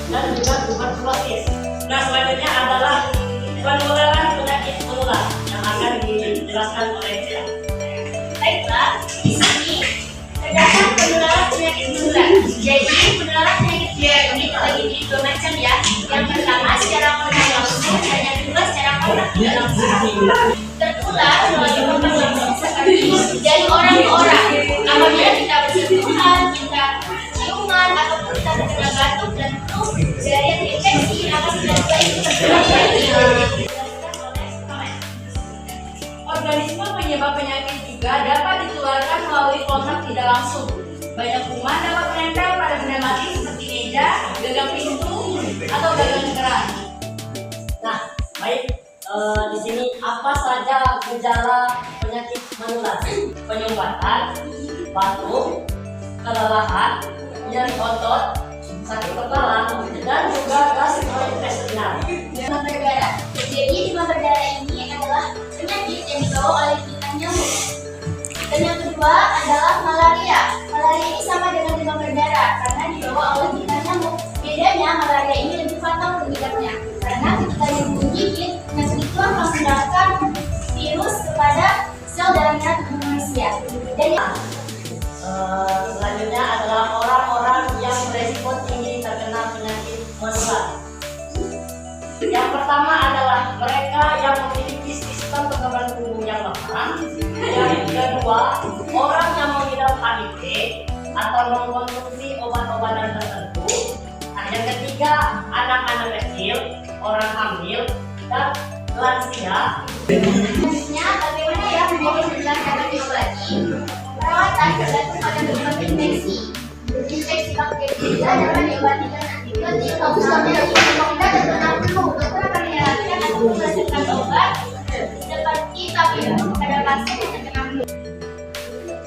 dan juga tuberkulosis. Nah, selanjutnya adalah penularan penyakit menular yang akan dijelaskan oleh Tia. Baiklah, di sini terdapat penularan penyakit menular. Jadi penularan penyakit menular ini terbagi menjadi dua macam ya. Yang pertama secara kontak langsung dan yang kedua secara kontak tidak langsung. Tertular melalui kontak langsung seperti dari orang ke orang. Apabila kita bersentuhan, kita ciuman ataupun kita terkena batuk dan flu, dari infeksi yang akan tiba-tiba itu tertular lainnya. Organisme penyebab penyakit juga dapat ditularkan melalui kontak tidak langsung. Banyak kuman dapat menempel pada benda mati seperti meja, gagang pintu, atau gagang keran. Nah, baik, di sini apa saja gejala penyakit menular? Penyumbatan, batuk, kelelahan, nyeri otot, sakit kepala, dan juga gastrointestinal. Demam berdarah. Jadi demam berdarah ini adalah penyakit yang dibawa oleh gigitan nyamuk. Dan yang kedua adalah malaria. Malaria ini sama dengan demam berdarah karena dibawa oleh gigitan nyamuk. Bedanya malaria ini lebih fatal penyebabnya karena ketika nyamuk menggigit, nyamuk itu akan menyebarkan virus kepada sel darahnya tubuh manusia. Dan Selanjutnya adalah orang-orang yang beresiko tinggi terkena penyakit menular. Yang pertama adalah mereka yang memiliki sistem kekebalan tubuh yang lemah. Yang kedua, orang yang mengidap HIV atau mengkonsumsi obat-obatan tertentu. Nah, yang ketiga, anak-anak kecil, orang hamil, dan lansia. selanjutnya bagaimana ya menjelaskan lebih lagi? Perawatan tergantung pada berbagai infeksi. Infeksi bakteri dapat diobati dengan antibiotik. Kalau misalnya kita terkena flu, dokter akan menyarankan atau menghasilkan obat seperti Tamiflu pada pasien yang terkena flu.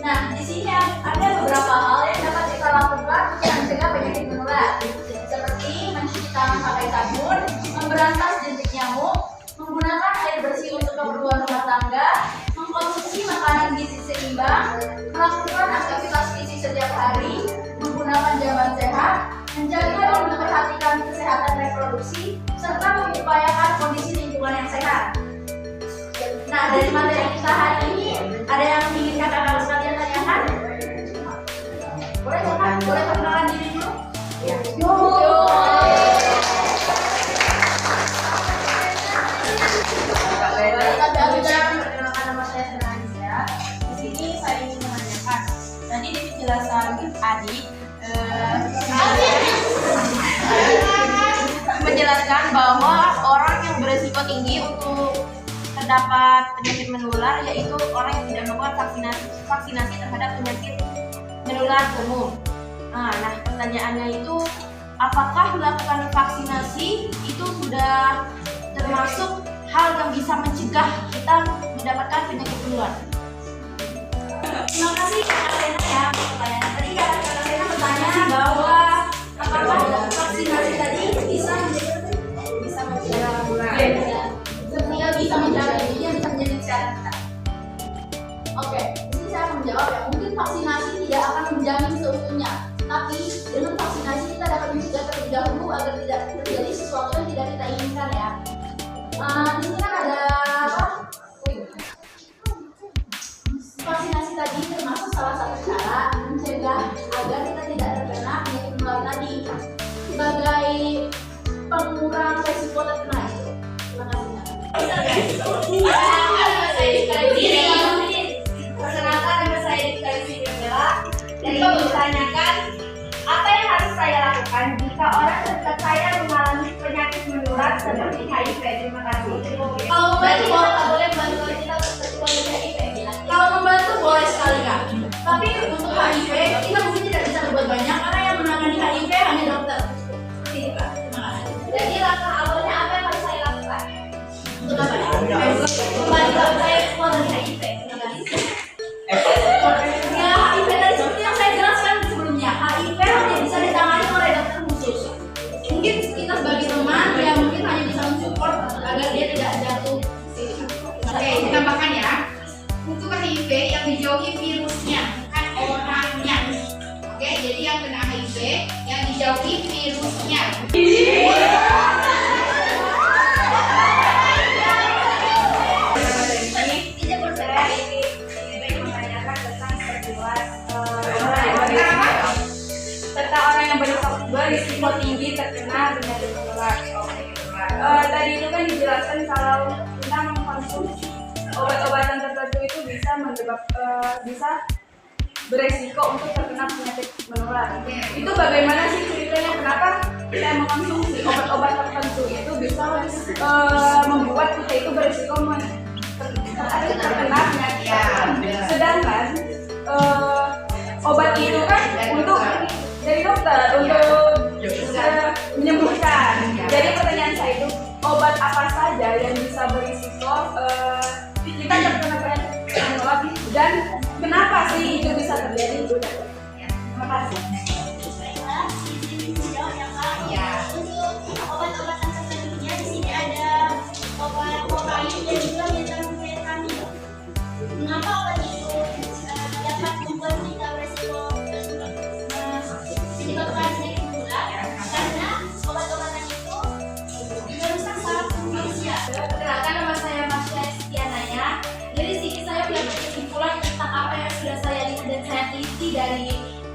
Nah, di sini ada beberapa hal yang dapat kita lakukan untuk mencegah penyakit menular, seperti mencuci tangan pakai sabun, memberantas jentik nyamuk, menggunakan air bersih untuk keperluan rumah tangga, mengkonsumsi makanan gizi seimbang, melakukan aktivitas fisik setiap hari, menggunakan jamban sehat, menjaga dan memperhatikan kesehatan reproduksi, serta mengupayakan kondisi lingkungan yang sehat. Nah, dari materi kita hari ini, ada yang ingin kakak-kakak sekalian tanyakan? Boleh kakak? Boleh perkenalan diri dulu? Ya. Perkenalkan nama saya Fernanda. Di sini saya ingin menanyakan. Tadi di penjelasan Adik menjelaskan bahwa orang yang berisiko tinggi untuk terdapat penyakit menular yaitu orang yang tidak melakukan vaksinasi terhadap penyakit menular umum. Nah, pertanyaannya itu apakah melakukan vaksinasi itu sudah termasuk hal yang bisa mencegah kita mendapatkan penyakit menular? Terima kasih Kak Lena ya pertanyaan. Tadi Kak Lena bertanya bahwa apakah vaksinasi tadi bisa mencegah menular? Sebenarnya bisa menjaga dirinya, bisa menjaga kesehatan kita. Oke, di sini saya akan menjawab ya. Mungkin vaksinasi tidak akan menjamin seutuhnya, tapi dengan vaksinasi kita dapat mencegah terlebih dahulu agar tidak terjadi sesuatu yang tidak kita inginkan ya. Di sini kan ada apa? Vaksinasi tadi termasuk salah satu cara mencegah agar kita tidak terkena penyakit menular tadi sebagai pengurang resiko terkena itu. Terima kasih. Perkenalkan nama saya Dita Yudhila. Dan ditanyakan apa yang harus saya lakukan jika orang terdekat saya mengalami penyakit menular seperti HIV. Terima kasih. Kalau membantu boleh bantu kita untuk HIV. Kalau membantu boleh sekali Kak. Tapi untuk HIV kita mungkin tidak bisa berbuat banyak karena yang menangani HIV hanya dokter. Seperti itu Kak. Terima kasih. Jadi langkah awalnya apa yang harus saya lakukan? Untuk apa ya? Membantu saya keluar dari HIV. Terima kasih. Ya HIV tadi seperti yang saya jelaskan sebelumnya, HIV hanya bisa ditangani oleh dokter khusus. Mungkin kita sebagai teman ya mungkin hanya bisa mensupport agar dia tidak jatuh. Oke, ditambahkan ya. Untuk HIV yang dijauhi virusnya, bukan orangnya. Oke, jadi yang kena HIV yang dijauhi menjauhi virusnya. Tidak percaya ini menanyakan tentang perbuatan tentang orang yang berisiko tinggi terkena penyakit menular. Tadi itu kan dijelaskan kalau kita mengkonsumsi obat-obatan tertentu itu bisa beresiko untuk terkena penyakit menular. Itu bagaimana sih ceritanya? Kenapa kita mengkonsumsi obat-obat tertentu itu bisa membuat kita itu beresiko terkena penyakit? Sedangkan obat itu kan untuk dari dokter untuk menyembuhkan. Jadi pertanyaan saya itu, obat apa saja yang bisa berisiko kita terkena penyakit menular dan kenapa sih itu bisa terjadi? Terima kasih. Baiklah, izin menjawab ya Kak. Untuk obat-obatan tertentunya di sini ada obat kokain dan juga metamfetamin. Mengapa obat itu dapat membuat kita beresiko terkena penyakit menular? Karena obat-obatan itu merusak saraf manusia. Perkenalkan, nama saya Masya Setianaya. Dari sini saya mendapat kesimpulan tentang apa yang sudah saya lihat dan saya teliti dari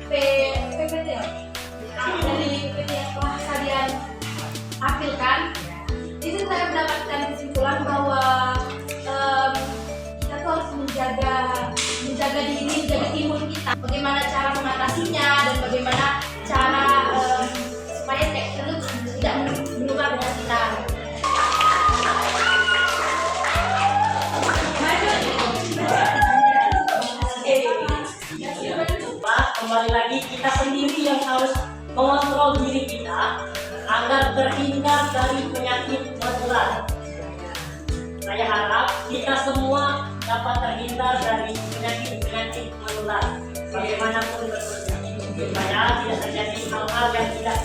PPT yang telah kalian tampilkan. Di sini saya mendapatkan kesimpulan bahwa kita tuh harus menjaga diri, menjaga imun kita. Bagaimana cara mengatasinya dan bagaimana cara supaya virus tidak menular dengan kita. Kembali lagi, kita sendiri yang harus mengontrol diri kita agar terhindar dari penyakit menular. Saya harap kita semua dapat terhindar dari penyakit menular bagaimanapun bentuknya, supaya tidak terjadi hal-hal yang tidak